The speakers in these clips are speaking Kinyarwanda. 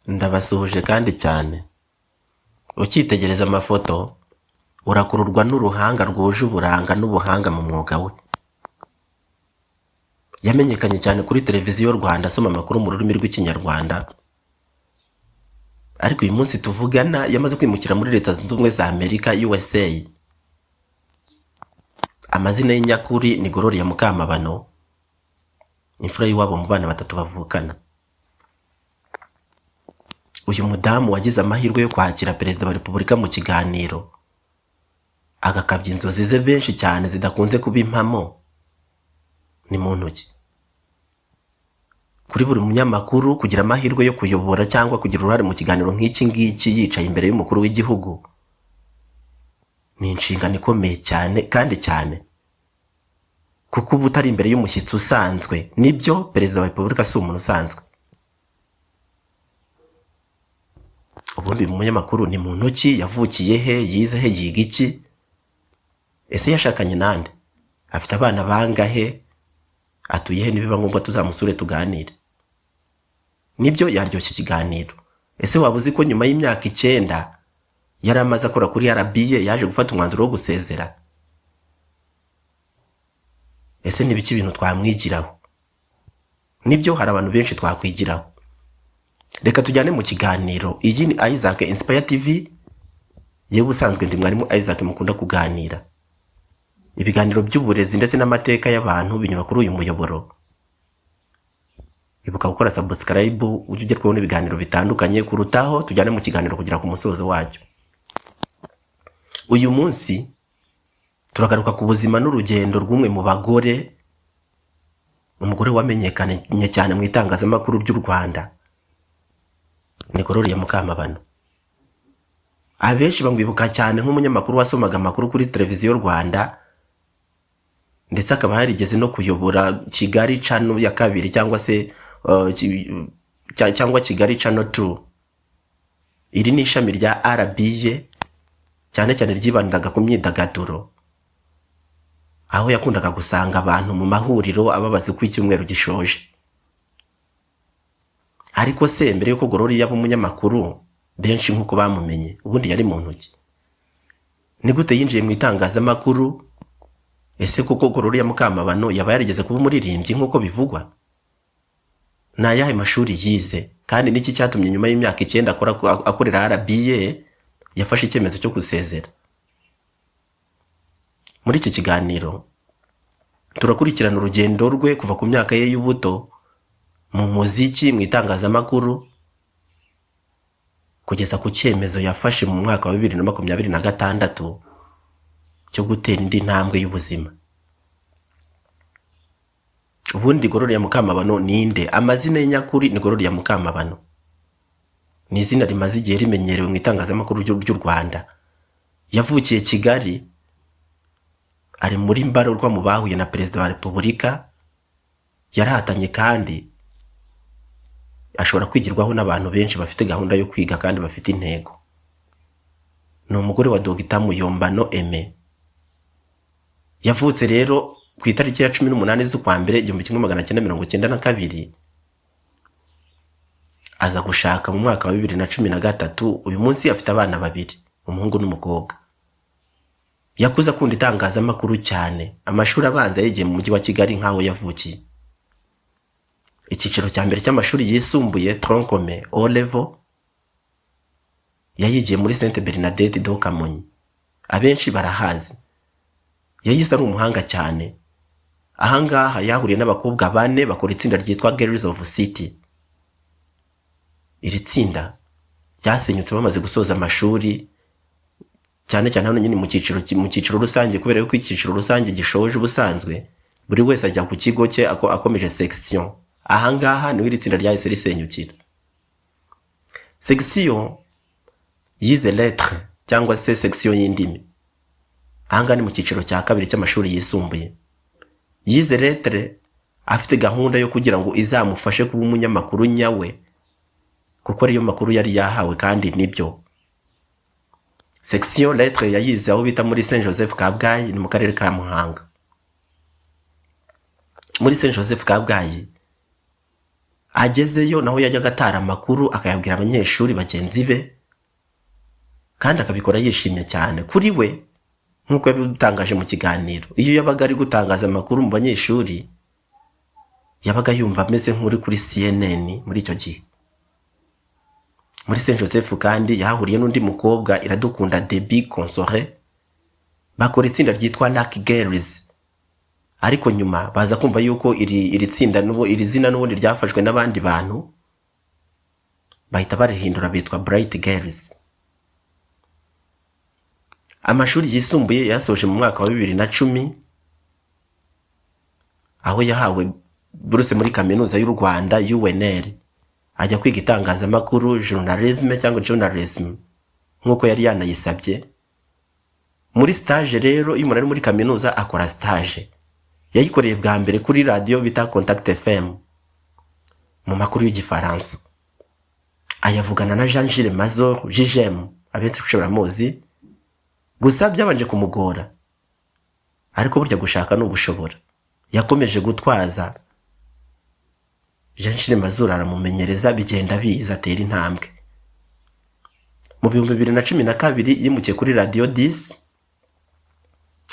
Ndabasuhuje kandi cyane. Ukitegereza amafoto urakururwa n'uruhanga rwuje uburanga n'ubuhanga mu mwuga we. Yamenyekanye cyane kuri televiziyo Rwanda asoma amakuru mu rurimi rw'ikinyarwanda, ariko uyu munsi tuvugana yamaze kwimukira muri Leta Zunze Ubumwe za Amerika USA. Amazina ye nyakuri ni Gloria Mukamabano, imfura y'iwabo mu bana batatu bavukana. Uyu mudamu wagize amahirwe yo kwakira Perezida wa Repubulika mu kiganiro, agakabya inzozi ze benshi cyane zidakunze kuba impamo, ni muntu ki? Kuri buri munyamakuru kugira amahirwe yo kuyobora cyangwa kugira uruhare mu kiganiro nk'iki ngiki yicaye imbere y'umukuru w'igihugu ni inshingano ikomeye cyane kandi cyane, kuko uba utari imbere y'umushyitsi usanzwe. Nibyo Perezida wa Repubulika si umuntu usanzwe. Ubundi umunyamakuru ni muntu ki? Yavukiye he? Yize he? Yiga iki? Ese yashakanye nande? Afite abana bangahe? Atuye he? Nibiba ngombwa tuzamusure tuganire. Nibyo yaryoshye ikiganiro. Ese waba uzi ko nyuma y'imyaka 9 yari amaze akora kuri RBA yaje gufata umwanzuro wo gusezera? Ese nibiki ibintu twamwigiraho? Nibyo hari abantu benshi twakwigiraho. Reka tujyane mu kiganiro. Iyi ni Isaac Inspire TV. Yewe usanzwe ndi mwarimu Isaac mukunda kuganira. Ibiganiro by'uburezi ndetse n'amateka y'abantu binyura kuri uyu muyoboro. Ibuka gukora subscribe ujye ugerwaho n'ibiganiro bitandukanye. Kurutaho tujyane mu kiganiro kugera ku musozo wacyo. Uyu munsi turagaruka ku buzima n'urugendo rw'umwe mu bagore, umugore wamenyekanye cyane mu itangazamakuru ry'u Rwanda, ni Gloria Mukamabano. Abenshi bamwibuka cyane nk'umunyamakuru wasomaga amakuru kuri televiziyo Rwanda, ndetse akaba yarigeze no kuyobora Kigali Channel ya kabiri cyangwa se cyangwa Kigali Channel 2. Iri ni ishami rya RBA cyane cyane ryibandiraga ku myidagaduro, aho yakundaga gusanga abantu mu mahuriro ababaza uko icyumweru gishoje. Ariko se mbere yuko Gloria yaba umunyamakuru benshi nk'uko bamumenye, ubundi yari muntu ki? Ni gute yinjiye mu itangazamakuru? Ese kuko Gloria Mukamabano yaba yarigeze kuba umuririmbyi nk'uko bivugwa? Ni ayahe mashuri yize? Kandi niki cyatumye nyuma y'imyaka 9 akorera RBA yafashe icyemezo cyo gusezera? Muri iki kiganiro turakurikirana urugendo rwe kuva ku myaka ye y'ubuto mu muziki, mu itangazamakuru, kugeza ku cyemezo yafashe mu mwaka wa 2026 cyo gutera indi ntambwe y'ubuzima. Ubundi Gloria Mukamabano ninde? Amazina ye nyakuri ni Gloria Mukamabano. Ni izina rimaze igihe rimenyerewe mu itangazamakuru ry'u Rwanda. Yavukiye Kigali, ari muri mbarurwa mu bahuye na Perezida wa Repubulika, yarahatanye kandi ashobora kwigirwaho n'abantu benshi bafite gahunda yo kwiga kandi bafite intego. Ni umugore wa Dr. Muyombano Aime. Yavutse rero ku itariki ya 18 z'ukwa mbere 1992, aza gushaka mu mwaka wa 2013. Uyu munsi afite abana babiri, umuhungu n'umukobwa. Yakuze akunda itangazamakuru cyane. Amashuri abanza yigiye mu mujyi wa Kigali nk'aho yavukiye. Icyiciro cya mbere cy'amashuri yisumbuye Troncome O level yayigiye muri Sainte Bernadette do Kamonyi. Abenshi barahazi. Yayise ari umuhanga cyane. Ahangaha yahuriye n'abakobwa 4 bakora itsinda ryitwa Girls of City. Iri tsinda ryasenyutse bamaze gusoza amashuri, cyane cyane hano nyine mu cyiciro rusange, kubera yuko icyiciro rusange gishoje ubusanzwe buri wese ajya ku kigo cye akomeje section. Ahangaha niwe iri tsinda ryahise risenyukira. Section yize lettre cyangwa se section y'indimi. Ahangaha ni mu cyiciro cya kabiri cy'amashuri yisumbuye. Yize lettre afite gahunda yo kugira ngo izamufashe kuba umunyamakuru nyawe, kuko ariyo makuru yari yahawe kandi nibyo. Section lettre yayize aho bita muri Saint Joseph Kabgayi, ni mu karere ka Muhanga. Muri Saint Joseph Kabgayi agezeyo naho yajyaga atara amakuru akayabwira abanyeshuri bagenzi be, kandi akabikora yishimye cyane. Kuri we, nk'uko yabitangaje mu kiganiro, iyo yabaga ari gutangaza amakuru mu banyeshuri yabaga yumva ameze nk'uri kuri CNN muri icyo gihe. Muri Saint Joseph kandi yahahuriye n'undi mukobwa Iradukunda Debbie Consore, bakora itsinda ryitwa Lucky Girls, ariko nyuma baza kumva yuko iri tsinda iri zina n'ubundi ryafashwe n'abandi bantu, bahita barihindura bitwa Bright Girls. Amashuri yisumbuye yasoje mu mwaka wa 2010, aho yahawe buruse muri kaminuza y'u Rwanda UNR, ajya kwiga itangazamakuru, journalism nk'uko yari yanayisabye. Muri stage rero, iyo umuntu ari muri kaminuza akora stage, yayikoreye bwa mbere kuri radio bita Contact FM mu makuru y'igifaransa. Ayavugana na Jean Gilles Mazor JGM, abenshi ushobora muzi, gusa byabanje kumugora, ariko burya gushaka no gushobora. Yakomeje gutwaza, Jean Gilles Mazor aramumenyereza, bigenda biza atera intambwe. Mu 2012 yimukiye kuri Radio 10,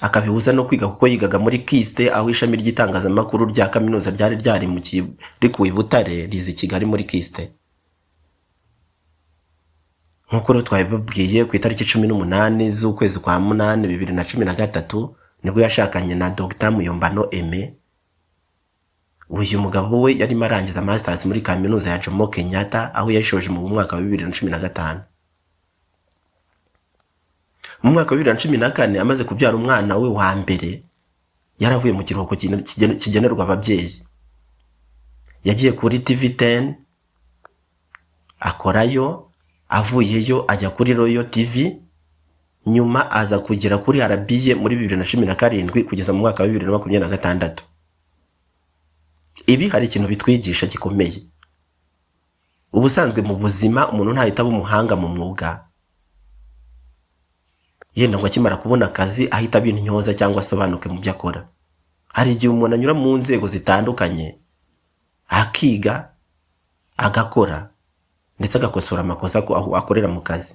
akabihuza no kwiga kuko yigaga muri KIST, aho ishami ry'itangazamakuru rya kaminuza ryari ryarimukiye rikuye Butare rizi Kigali muri KIST. Nk'uko rero twabibabwiye, ku itariki 18 z'ukwezi kwa 8 2013 nibwo yashakanye na Dr. Muyombano Aime. Uyu mugabo we yari marangiza masters muri kaminuza ya Jomo Kenyatta, aho yashoje mu mwaka wa 2015. Mu mwaka wa 2014 amaze kubyara umwana we wa mbere, yaravuye mu kiruhuko kigenerwa ababyeyi. Yagiye kuri TV10 akorayo, avuyeyo ajya kuri Royal TV, nyuma aza kugera kuri RBA muri 2017 kugeza mu mwaka wa 2026. Ibi hari ikintu bitwigisha gikomeye. Ubusanzwe mu buzima umuntu ntahita umuhanga mu mwuga, yenda ngo akimara kubona akazi ahita abintyoza cyangwa asobanuke mu byo akora. Hari igihe umuntu anyura mu nzego zitandukanye, akiga, agakora, ndetse agakosora amakosa akorera mu kazi,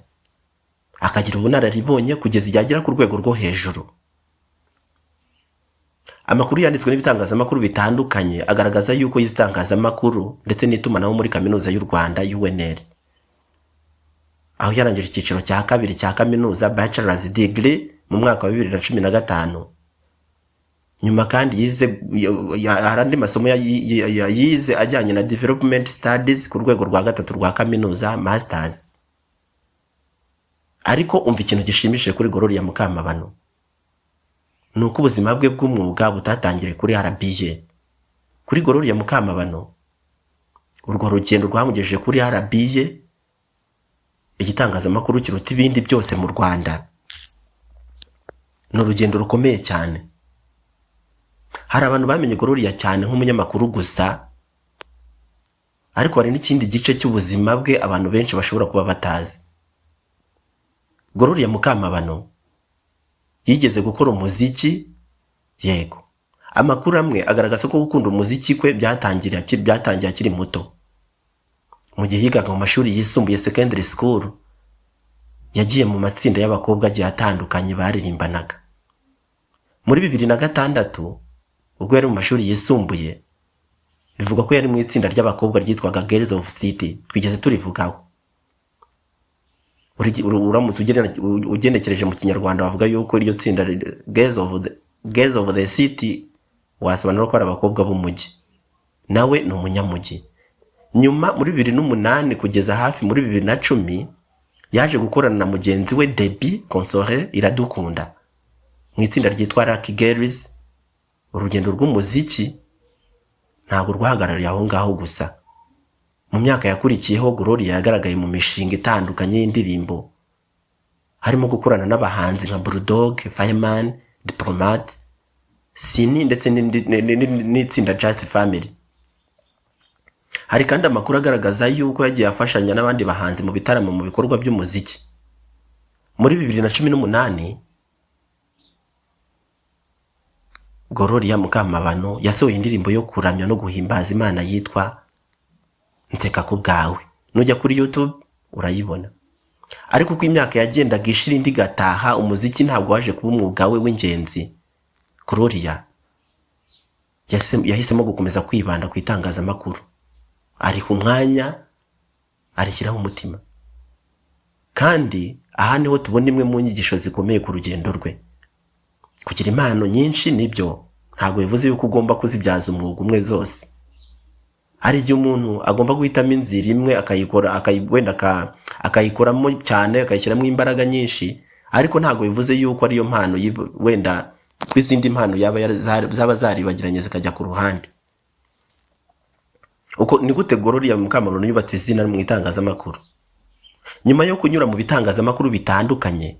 akagira ubunararibonye kugeza igihe agera ku rwego rwo hejuru. Amakuru yanditswe n'ibitangazamakuru bitandukanye agaragaza yuko yizitangazamakuru ndetse n'itumanaho muri kaminuza y'u Rwanda UNR, aho yarangije icyiciro cya kabiri cya kaminuza bachelor's degree mu mwaka wa 2015. Nyuma kandi yize arandi masomo yize ajyanye na development studies ku rwego rwa gatatu rwa kaminuza masters. Ariko umva ikintu gishimishije kuri Gloria Mukamabano, nuko ubuzima bwe bw'umwuga butatangire kuri RBA. Kuri Gloria Mukamabano, urwo rugendo rwamugejeje kuri RBA, igitangazamakuru kiruta ibindi byose mu Rwanda. Ni urugendo rukomeye cyane. Hari abantu bamenye Gloria cyane nk'umunyamakuru gusa, ariko hari n'ikindi gice cy'ubuzima bwe abantu benshi bashobora kuba batazi. Gloria Mukamabano yigeze gukora umuziki, yego. Amakuru amwe agaragaza ko gukunda umuziki kwe byatangiye akiri muto. Mu gihe yigaga mu mashuri yisumbuye secondary school, yagiye mu matsinda y'abakobwa agiye atandukanye baririmbanaga. Muri 2006 ubwo yari mu mashuri yisumbuye, bivuga ko yari mu itsinda ry'abakobwa ryitwaga Girls of City, twigeze turivugaho. Uramutse ugenekereje mu Kinyarwanda bavuga yuko iryo tsinda Girls of the City wasobanura ko ari abakobwa b'umujyi. Nawe ni umunyamujyi. Nyuma muri 2008 kugeza hafi muri 2010 yaje gukorana na mugenzi we Debbie Consore Iradukunda mu itsinda ryitwa Lucky Girls. Urugendo rw'umuziki ntabwo rwahagarariye aho ngaho gusa. Mu myaka yakurikiyeho Gloria yagaragaye mu mishinga itandukanye y'indirimbo, harimo gukorana n'abahanzi nka Bulldog, Fireman, Diplomat, Sini ndetse n'itsinda Just Family. Hari kandi amakuru agaragaza yuko yagiye afashanya n'abandi bahanzi mu bitaramo mu bikorwa by'umuziki. Muri 2018 Gloria Mukamabano yasohoye indirimbo yo kuramya no guhimbaza Imana yitwa nseka ku bwawe, nujya kuri YouTube urayibona. Ariko uko imyaka yagendaga ishira indi gataha, umuziki ntabwo waje kuba umwuga we w'ingenzi. Gloria yahisemo gukomeza kwibanda ku itangazamakuru, ariha umwanya, arishyiraho umutima. Kandi aha niho tubona imwe mu nyigisho zikomeye ku rugendo rwe. Kugira impano nyinshi nibyo, ntabwo bivuze yuko ugomba kuzibyaza umwuga umwe zose. Hari igihe umuntu agomba guhitamo inzira imwe akayikoramo cyane, akayishyiramo imbaraga nyinshi, ariko ntabwo bivuze yuko ariyo mpano wenda kw'izindi mpano zaba zaribagiranye zikajya ku ruhande. Uko ni gute Gloria Mukamabano yubatse izina mu itangazamakuru? Nyuma yo kunyura mu bitangazamakuru bitandukanye,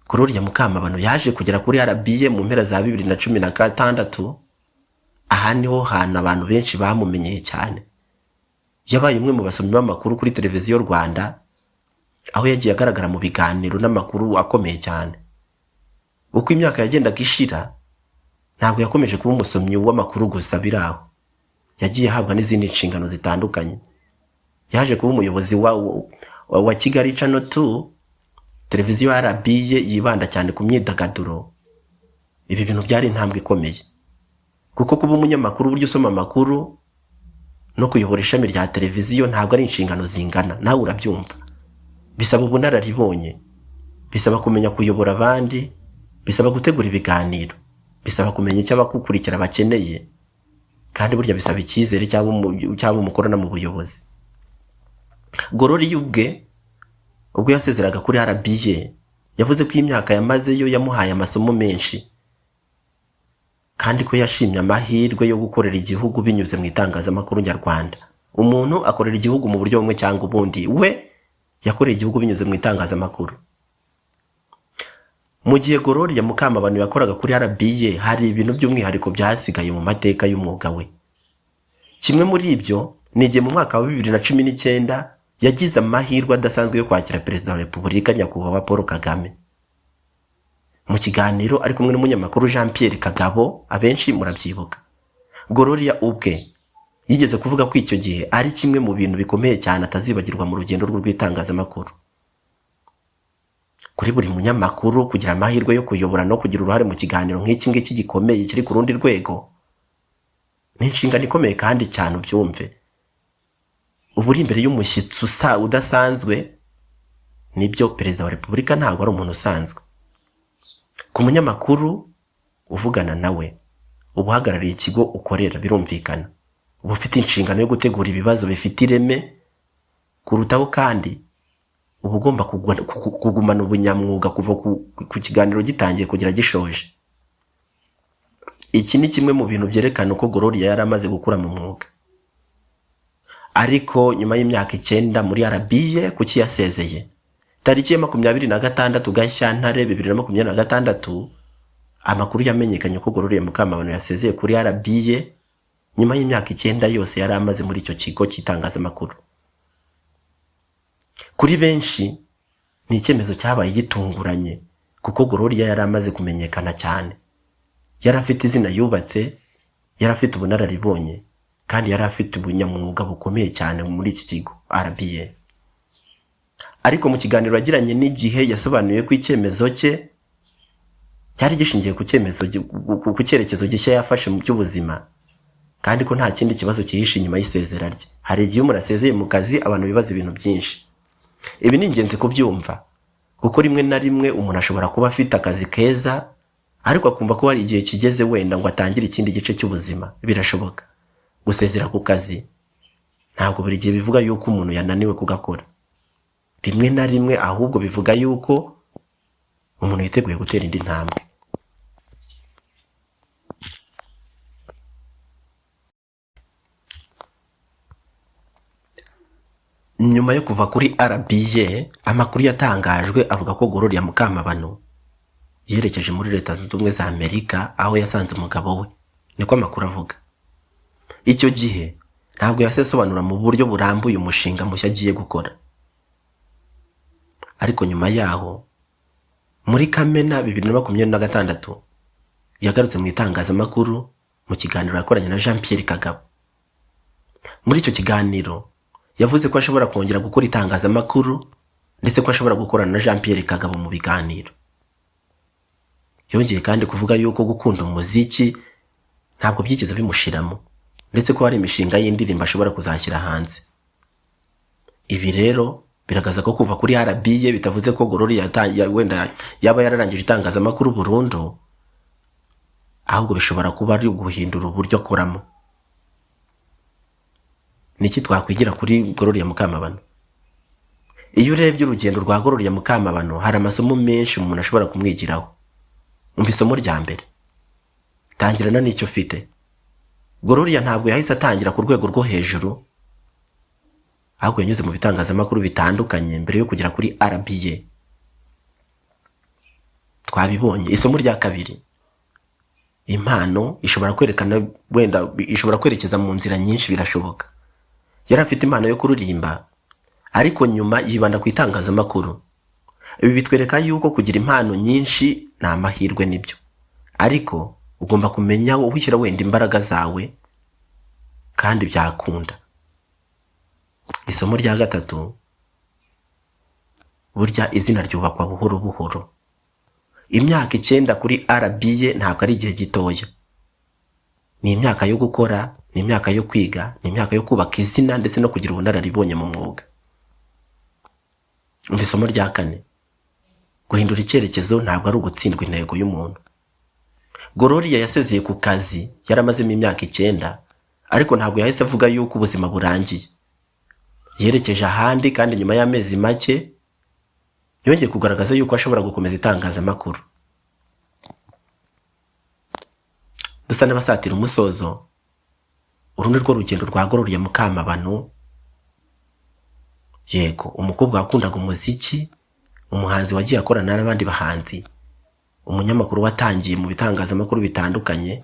Gloria Mukamabano yaje kugera kuri RBA mu mpera za 2016. Aha niho hantu abantu benshi bamumenyeye cyane. Yabaye umwe mu basomyi b'amakuru kuri televiziyo Rwanda, aho yagiye agaragara mu biganiro n'amakuru akomeye cyane. Uko imyaka yagendaga ishira, ntabwo yakomeje kuba umusomyi w'amakuru gusa biraho. Yagiye ahabwa n'izindi nshingano zitandukanye. Yaje kuba umuyobozi wa Kigali Channel 2, televiziyo RBA yibanda cyane ku myidagaduro. Ibi bintu byari intambwe ikomeye, kuko kuba umunyamakuru buryo usoma amakuru no kuyobora ishami rya televiziyo ntabwo ari inshingano zingana, nawe urabyumva. Bisaba ubunararibonye, bisaba kumenya kuyobora abandi, bisaba gutegura ibiganiro, bisaba kumenya icyo abakukurikira bakeneye, kandi burya bisaba icyizere cyabo umukorana mu buyobozi. Gloria ubwo yasezeraga kuri RBA, yavuze ko imyaka yamazeyo yamuhaye amasomo menshi, kandi ko yashimye amahirwe yo gukorera igihugu binyuze mu itangazamakuru nyarwanda. Umuntu akorera igihugu mu buryo bumwe cyangwa ubundi, we yakoreye igihugu binyuze mu itangazamakuru. Mu gihe Gloria Mukamabano yakoraga kuri RBA, hari ibintu by'umwihariko byasigaye mu mateka y'umwuga we. Kimwe muri ibyo ni igihe mu mwaka wa 2019 yagize amahirwe adasanzwe yo kwakira Perezida wa Repubulika Nyakubahwa Paul Kagame. Mu kiganiro ari kumwe n'umunyamakuru Jean Pierre Kagabo, abenshi murabyibuka, Gloria ubwe yigeze kuvuga ko icyo gihe ari kimwe mu bintu bikomeye cyane atazibagirwa mu rugendo rw'itangazamakuru. Kuri buri munyamakuru kugira amahirwe yo kuyobora no kugira uruhare mu kiganiro nk'iki ngiki gikomeye kiri ku rundi rwego ni inshingano ikomeye kandi cyane, ubyumve. Ubu uri imbere y'umushyitsi udasanzwe. Nibyo, Perezida wa Repubulika ntabwo ari umuntu usanzwe. Ku munyamakuru uvugana nawe, uba uhagarariye ikigo ukorera, birumvikana. Uba ufite inshingano yo gutegura ibibazo bifite ireme, kurutaho kandi uba ugomba kugumana ubunyamwuga kuva ku kiganiro gitangiye kugira gishoje. Iki ni kimwe mu bintu byerekana uko Gloria yari amaze gukura mu mwuga. Ariko nyuma y'imyaka 9 muri RBA, kuki yasezeye? Tariki ya 26 Gashyantare 2026, amakuru yamenyekanye ko Gloria Mukamabano yasezeye kuri RBA nyuma y'imyaka 9 yose yari amaze muri icyo kigo cy'itangazamakuru. Kuri benshi ni icyemezo cyabaye gitunguranye, kuko Gloria yari amaze kumenyekana cyane. Yari afite izina yubatse, yari afite ubunararibonye, kandi yari afite ubunyamwuga bukomeye cyane muri iki kigo RBA. Ariko mu kiganiro yagiranye n'Igihe yasobanuye ko icyemezo cye cyari gishingiye ku cyerekezo gishya yafashe mu by'ubuzima, kandi ko nta kindi kibazo cyihishe inyuma y'isezera rye. Hari igihe umuntu asezeye mu kazi abantu bibaza ibintu byinshi. Ibi ni ingenzi kubyumva, kuko rimwe na rimwe umuntu ashobora kuba afite akazi keza, ariko akumva ko hari igihe kigeze wenda ngo atangire ikindi gice cy'ubuzima. Birashoboka. Gusezera ku kazi ntabwo buri gihe bivuga yuko umuntu yananiwe kugakora. Rimwe na rimwe ahubwo bivuga yuko umuntu yiteguye gutera indi ntambwe. Nyuma yo kuva kuri RBA, amakuru yatangajwe avuga ko Gloria Mukamabano yerekeje muri Leta Zunze Ubumwe za Amerika, aho yasanze umugabo we. Niko amakuru avuga. Icyo gihe ntabwo yasesobanura mu buryo burambuye umushinga mushya agiye gukora. Ariko nyuma yaho, muri Kamena 2026, yagarutse mu itangazamakuru mu kiganiro yakoranye na Jean Pierre Kagabo. Muri icyo kiganiro yavuze ko ashobora kongera gukora itangazamakuru ndetse ko ashobora gukorana na Jean Pierre Kagabo mu biganiro. Yongeye kandi kuvuga yuko gukunda umuziki ntabwo byigeze bimushiramo ndetse ko hari imishinga y'indirimbo ashobora kuzashyira hanze. Ibi rero biragaza ko kuva kuri RBA bitavuze ko Gloria wenda yaba yararangije itangazamakuru burundu, ahubwo bishobora kuba ari guhindura uburyo akoramo. Niki twakwigira kuri Gloria Mukamabano? Iyo urebye urugendo rwa Gloria Mukamabano hari amasomo menshi umuntu ashobora kumwigiraho. Umva isomo rya mbere, tangirana n'icyo ufite. Gloria ntabwo yahise atangira ku rwego rwo hejuru, ahubwo yanyuze mu bitangazamakuru bitandukanye mbere yo kugera kuri RBA. Twabibonye. Isomo rya kabiri, impano ishobora kwerekana wenda ishobora kwerekeza mu nzira nyinshi birashoboka. Yari afite impano yo kuririmba ariko nyuma yibanda ku itangazamakuru. Ibi bitwereka yuko kugira impano nyinshi ni amahirwe nibyo, ariko ugomba kumenya uhishyira wenda imbaraga zawe kandi byakunda. Isomo rya gatatu, burya izina ryubakwa buhoro buhoro. Imyaka 9 kuri RBA ntabwo ari igihe gitoya. Ni imyaka yo gukora, ni imyaka yo kwiga, ni imyaka yo kubaka izina ndetse no kugira ubunararibonye mu mwuga. Isomo rya 4, guhindura icyerekezo ntabwo ari ugutsindwa intego y'umuntu. Gloria yasezeye ku kazi yaramazemo imyaka 9, ariko ntabwo yahise avuga yuko ubuzima burangiye. Yerekeje ahandi kandi nyuma y'amezi make yongeye kugaragaza yuko ashobora gukomeza itangazamakuru. Dusa n'abasatira umusozo. Uru ni rwo rugendo rwa Gloria Mukamabano. Yego, umukobwa wakundaga umuziki, umuhanzi wagiye akorana n'abandi bahanzi, umunyamakuru watangiye mu bitangazamakuru bitandukanye,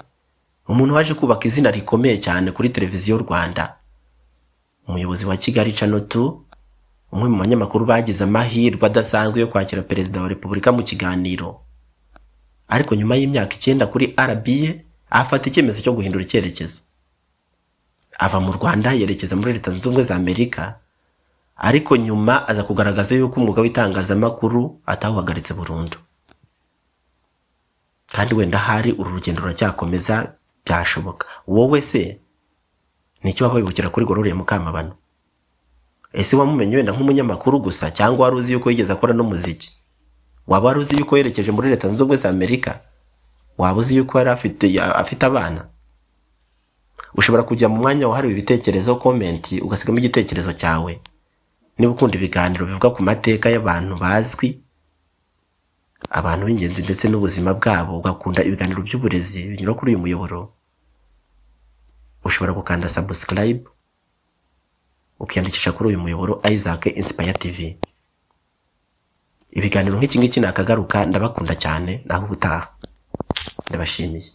umuntu waje kubaka izina rikomeye cyane kuri televiziyo Rwanda, umuyobozi wa Kigali Channel 2, umwe mu banyamakuru bagize amahirwe adasanzwe yo kwakira perezida wa Repubulika mu kiganiro. Ariko nyuma y'imyaka 9 kuri RBA afata icyemezo cyo guhindura icyerekezo. Ava mu Rwanda yerekeza muri Leta Zunze Ubumwe za Amerika, ariko nyuma aza kugaragaza yuko umwuga w'itangazamakuru atawuhagaritse burundu. Kandi wenda hari uru rugendo ruracyakomeza byashoboka. Wowe se niki wabibukira kuri Gloria Mukamabano? Ese wamumenye wenda nk'umunyamakuru gusa cyangwa wari uzi yuko yigeze akora no muziki? Waba wari uzi yuko yerekeje muri Leta Zunze Ubumwe za Amerika? Waba uzi yuko yari afite abana? Ushobora kujya mu mwanya wahariwe ibitekerezo comment ugasigamo igitekerezo cyawe. Niba ukunda ibiganiro bivuga ku mateka y'abantu bazwi, abantu b'ingenzi ndetse n'ubuzima bwabo, ugakunda ibiganiro by'uburezi binyura kuri uyu muyoboro, ushobora gukanda subscribe ukiyandikisha kuri uyu muyoboro Isaac Inspire TV. Ibiganiro nk'iki ngiki nakagaruka, ndabakunda cyane, naho ubutaha. Ndabashimiye.